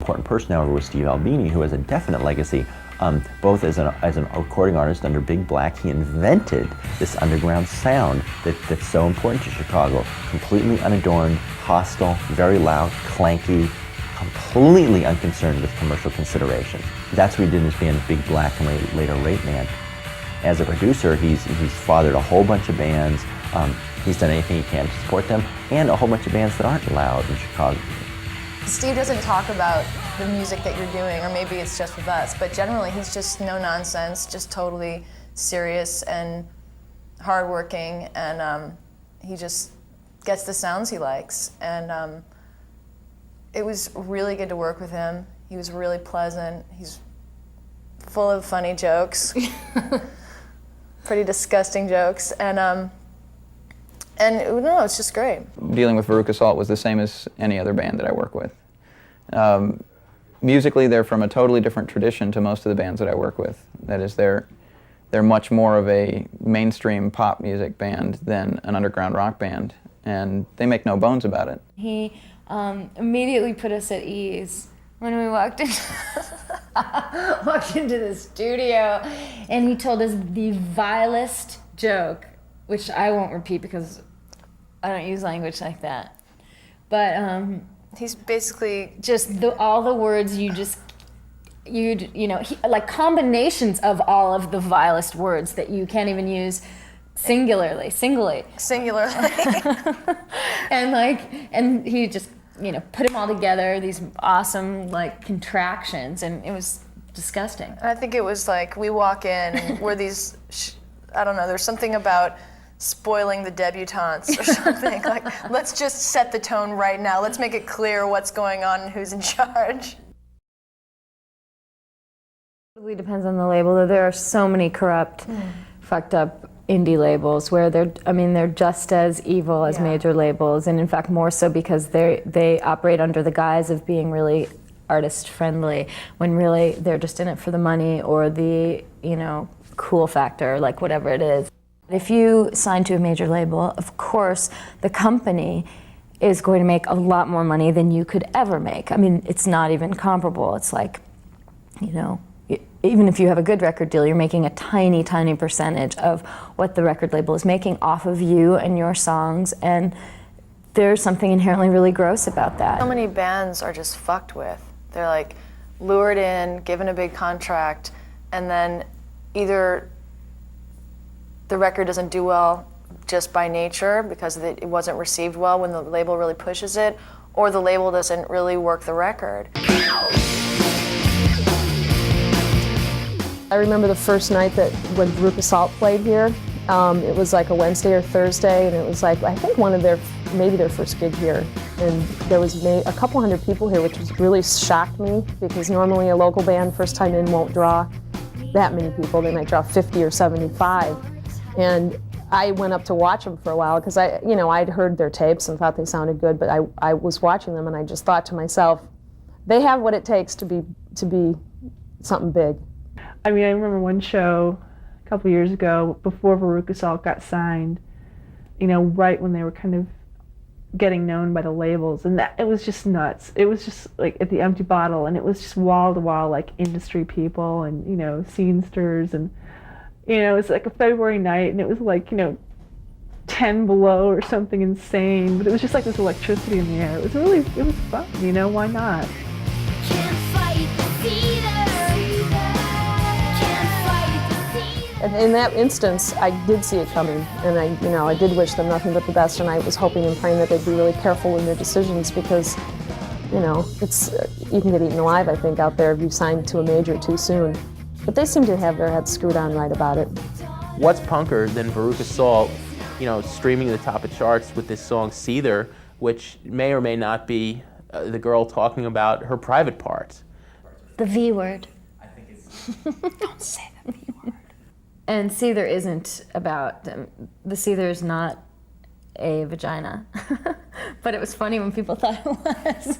important person, however, was Steve Albini, who has a definite legacy, both as an recording artist under Big Black. He invented this underground sound that's so important to Chicago. Completely unadorned, hostile, very loud, clanky, completely unconcerned with commercial consideration. That's what he did in his band Big Black and later Rape Man. As a producer, he's fathered a whole bunch of bands. He's done anything he can to support them, and a whole bunch of bands that aren't loud in Chicago. Steve doesn't talk about the music that you're doing, or maybe it's just with us, but generally he's just no nonsense, just totally serious and hardworking, and he just gets the sounds he likes. And it was really good to work with him. He was really pleasant. He's full of funny jokes, pretty disgusting jokes, and no, it's just great. Dealing with Veruca Salt was the same as any other band that I work with. Musically, they're from a totally different tradition to most of the bands that I work with. That is, they're much more of a mainstream pop music band than an underground rock band, and they make no bones about it. He immediately put us at ease when we walked into the studio, and he told us the vilest joke, which I won't repeat because I don't use language like that. But he's basically just all the words like combinations of all of the vilest words that you can't even use singly. and he just put them all together, these awesome like contractions, and it was disgusting. I think it was like we walk in and we're these I don't know, there's something about spoiling the debutantes or something. Like, let's just set the tone right now. Let's make it clear what's going on and who's in charge. It really depends on the label. There are so many corrupt, fucked up indie labels where they're just as evil as major labels, and in fact more so because they operate under the guise of being really artist friendly, when really they're just in it for the money or the cool factor, like whatever it is. If you sign to a major label, of course, the company is going to make a lot more money than you could ever make. I mean, it's not even comparable. It's like, even if you have a good record deal, you're making a tiny, tiny percentage of what the record label is making off of you and your songs, and there's something inherently really gross about that. So many bands are just fucked with. They're like lured in, given a big contract, and then either the record doesn't do well just by nature because it wasn't received well when the label really pushes it, or the label doesn't really work the record. I remember the first night when Veruca Salt played here. It was like a Wednesday or Thursday, and it was like, I think maybe their first gig here. And there was a couple hundred people here, which really shocked me, because normally a local band first time in won't draw that many people. They might draw 50 or 75. And I went up to watch them for a while because I'd heard their tapes and thought they sounded good, but I was watching them and I just thought to myself, they have what it takes to be something big. I mean, I remember one show a couple years ago before Veruca Salt got signed, right when they were kind of getting known by the labels, and it was just nuts. It was just like at the Empty Bottle, and it was just wall to wall like industry people and scenesters, and it was like a February night, and it was like 10 below or something insane, but it was just like this electricity in the air. It was fun, why not? And in that instance, I did see it coming, and I did wish them nothing but the best, and I was hoping and praying that they'd be really careful in their decisions, because, it's you can get eaten alive, I think, out there if you sign to a major too soon. But they seem to have their heads screwed on right about it. What's punker than Veruca Salt, streaming to the top of charts with this song "Seether," which may or may not be the girl talking about her private parts. The V word. I think it's. Don't say the V word. And Seether isn't about the Seether is not a vagina, but it was funny when people thought it was.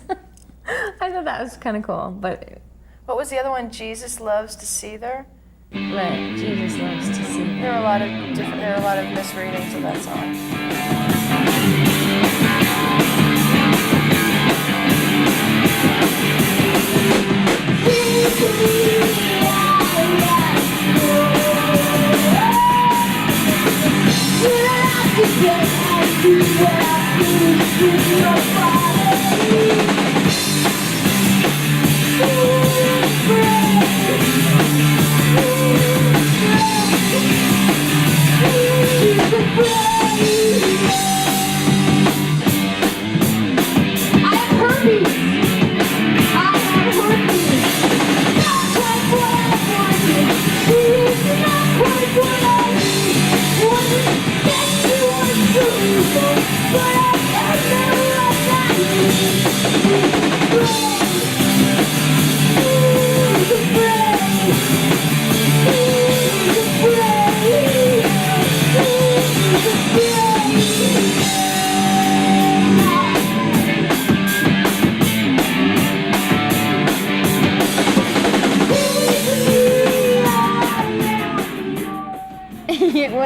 I thought that was kind of cool, but. What was the other one? Jesus loves to seether? Right, Jesus loves to seether. There are a lot of misreadings of that song.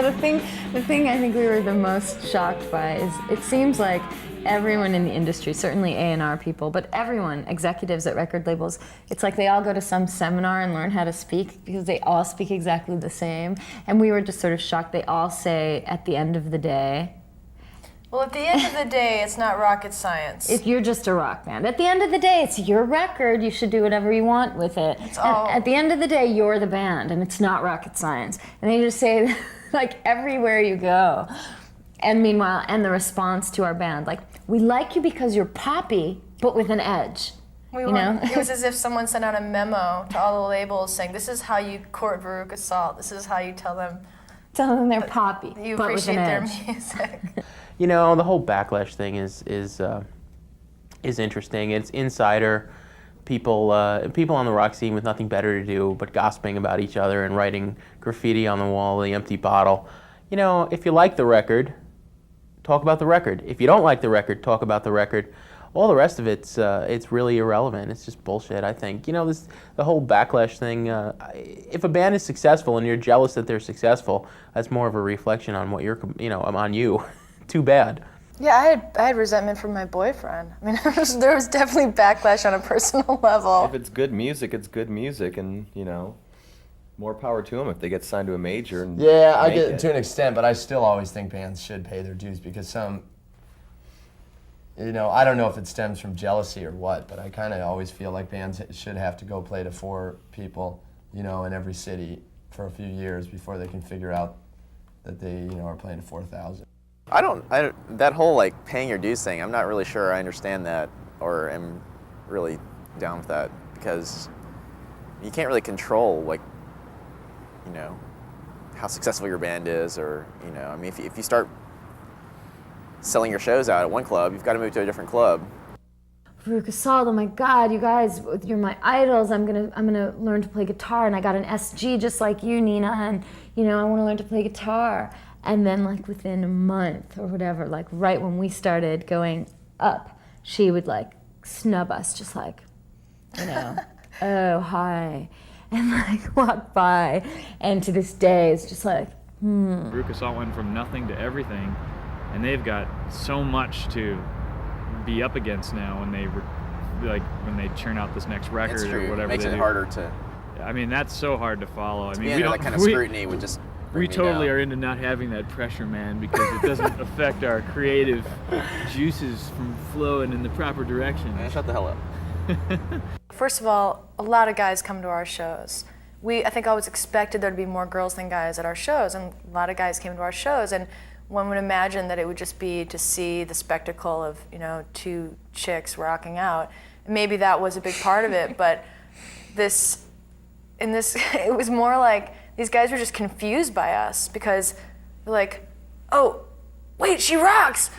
the thing I think we were the most shocked by is it seems like everyone in the industry, certainly A&R people, but everyone, executives at record labels, it's like they all go to some seminar and learn how to speak because they all speak exactly the same. And we were just sort of shocked. They all say at the end of the day, Well, at the end of the day, it's not rocket science. if you're just a rock band. At the end of the day, it's your record. You should do whatever you want with it. all- At the end of the day, you're the band, and it's not rocket science. And they just say, like, everywhere you go. And meanwhile, and the response to our band, like, we like you because you're poppy, but with an edge. We you were, know? It was as if someone sent out a memo to all the labels saying, this is how you court Veruca Salt. This is how you tell them Tell them they're poppy, you but with appreciate an their edge. music. You know, the whole backlash thing is interesting. It's insider. People on the rock scene with nothing better to do but gossiping about each other and writing graffiti on the wall, the empty bottle. You know, if you like the record, talk about the record. If you don't like the record, talk about the record. All the rest of it's really irrelevant. It's just bullshit, I think. You know, the whole backlash thing, if a band is successful and you're jealous that they're successful, that's more of a reflection on what on you. Too bad. Yeah, I had resentment from my boyfriend. I mean, there was definitely backlash on a personal level. If it's good music, it's good music, and more power to them if they get signed to a major. And Yeah, I make get it. to an extent, but I still always think bands should pay their dues because I don't know if it stems from jealousy or what, but I kind of always feel like bands should have to go play to 4 people, in every city for a few years before they can figure out that they, are playing to 4,000. That whole like paying your dues thing, I'm not really sure I understand that or am really down with that because you can't really control how successful your band is or, I mean, if you start selling your shows out at one club, you've got to move to a different club. Veruca Salt, oh my God, you guys, you're my idols. I'm gonna learn to play guitar, and I got an SG just like you, Nina, and I want to learn to play guitar. And then, like within a month or whatever, like right when we started going up, she would like snub us, just like, oh hi, and like walk by. And to this day, it's just like, Veruca Salt went from nothing to everything, and they've got so much to be up against now when they churn out this next record It's true. or whatever It makes they it do. harder to. I mean, that's so hard to follow. I mean, Under that kind of scrutiny would just. We bring me totally down. are into not having that pressure, man, because it doesn't affect our creative juices from flowing in the proper direction. Man, shut the hell up. First of all, a lot of guys come to our shows. I think I always expected there to be more girls than guys at our shows, and a lot of guys came to our shows, and one would imagine that it would just be to see the spectacle of, 2 chicks rocking out. And maybe that was a big part of it, but it was more like these guys were just confused by us because they're like, oh, wait, she rocks.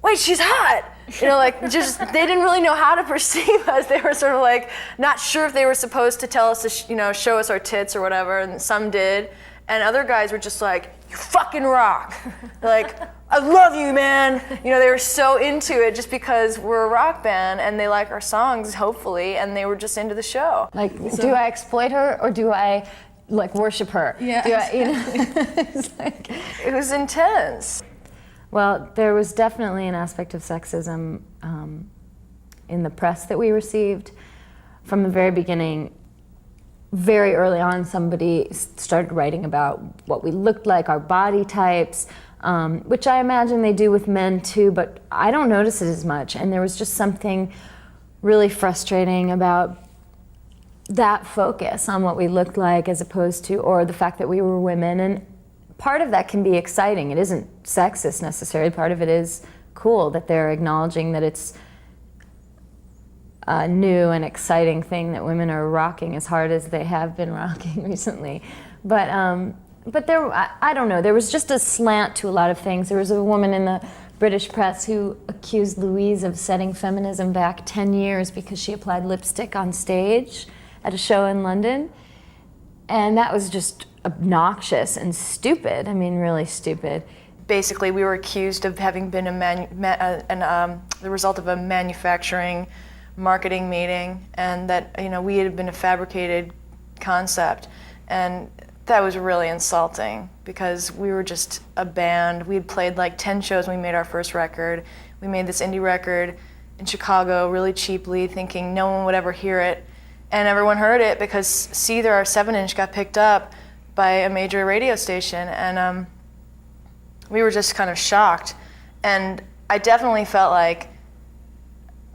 Wait, she's hot. They didn't really know how to perceive us. They were sort of like not sure if they were supposed to tell us to, show us our tits or whatever, and some did. And other guys were just like, you fucking rock. Like, I love you, man. They were so into it just because we're a rock band and they like our songs, hopefully, and they were just into the show. like, do I exploit her or do I like worship her? Yeah. It's like, It was intense. well, there was definitely an aspect of sexism in the press that we received from the very beginning. Very early on, somebody started writing about what we looked like, our body types, which I imagine they do with men too, but I don't notice it as much. And there was just something really frustrating about that focus on what we looked like as opposed to, or the fact that we were women. And part of that can be exciting. It isn't sexist necessarily. Part of it is cool that they're acknowledging that it's a new and exciting thing that women are rocking as hard as they have been rocking recently. But there, I don't know, there was just a slant to a lot of things. There was a woman in the British press who accused Louise of setting feminism back 10 years because she applied lipstick on stage at a show in London. And that was just obnoxious and stupid. I mean, really stupid. Basically, we were accused of having been the result of a manufacturing marketing meeting, and that we had been a fabricated concept. And that was really insulting because we were just a band. We had played like 10 shows when we made our first record. We made this indie record in Chicago really cheaply, thinking no one would ever hear it. And everyone heard it because Seether, our 7-inch, got picked up by a major radio station. And we were just kind of shocked. And I definitely felt like,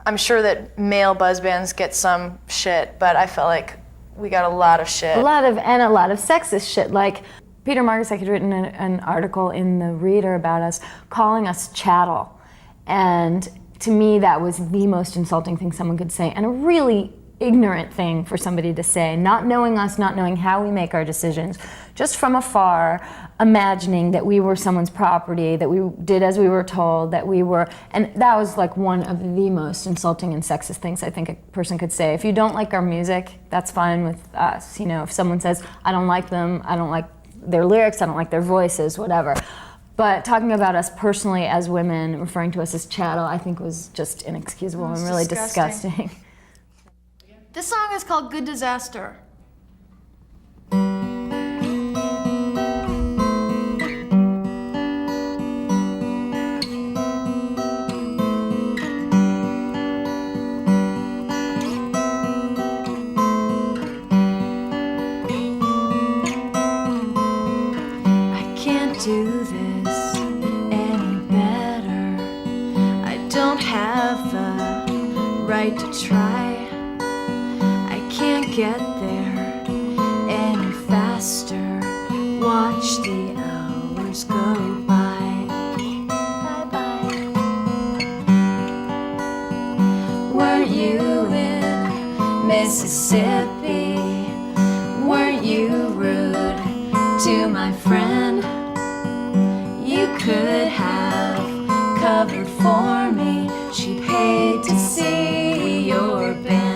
I'm sure that male buzz bands get some shit, but I felt like we got a lot of shit. A lot of sexist shit. Like Peter Margasek had written an article in the Reader about us, calling us chattel. And to me, that was the most insulting thing someone could say, and a really ignorant thing for somebody to say, not knowing us, not knowing how we make our decisions, just from afar, imagining that we were someone's property, that we did as we were told, that we were, and that was like one of the most insulting and sexist things I think a person could say. If you don't like our music, that's fine with us. You know, if someone says, I don't like them, I don't like their lyrics, I don't like their voices, whatever. But talking about us personally as women, referring to us as chattel, I think was just inexcusable and really disgusting. This song is called Good Disaster. I can't do this any better. I don't have the right to try. Can't get there any faster. Watch the hours go by. Bye-bye. Weren't you in Mississippi? Weren't you rude to my friend? You could have covered for me. She paid to see your band.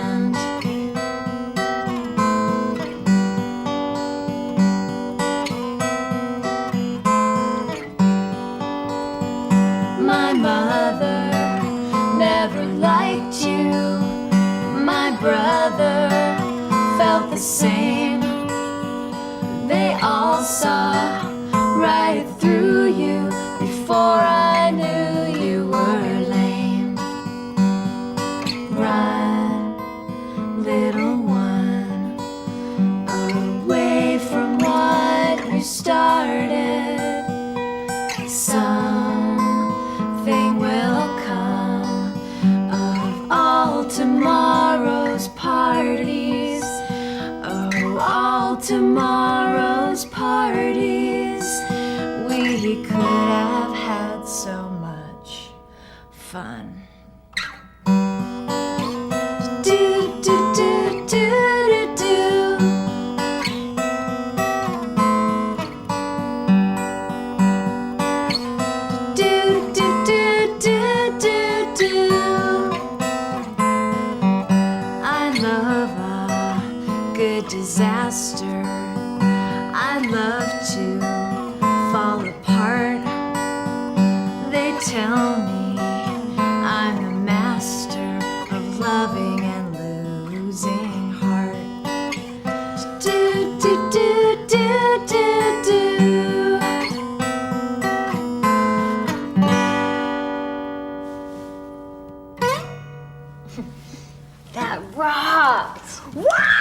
My mother never liked you. My brother felt the same. They all saw right through you before I knew you were lame. Run, little one, away from what you started. Something will come of all tomorrow's parties. Oh, all tomorrow's parties. We could have had so much fun. Do, do, do, do, do, do. Do, do, do, do, do, do. I love a good disaster. I love to fall apart. They tell me I'm the master of loving and losing heart. Do, do, do, do, do, do. That rocked! Wow!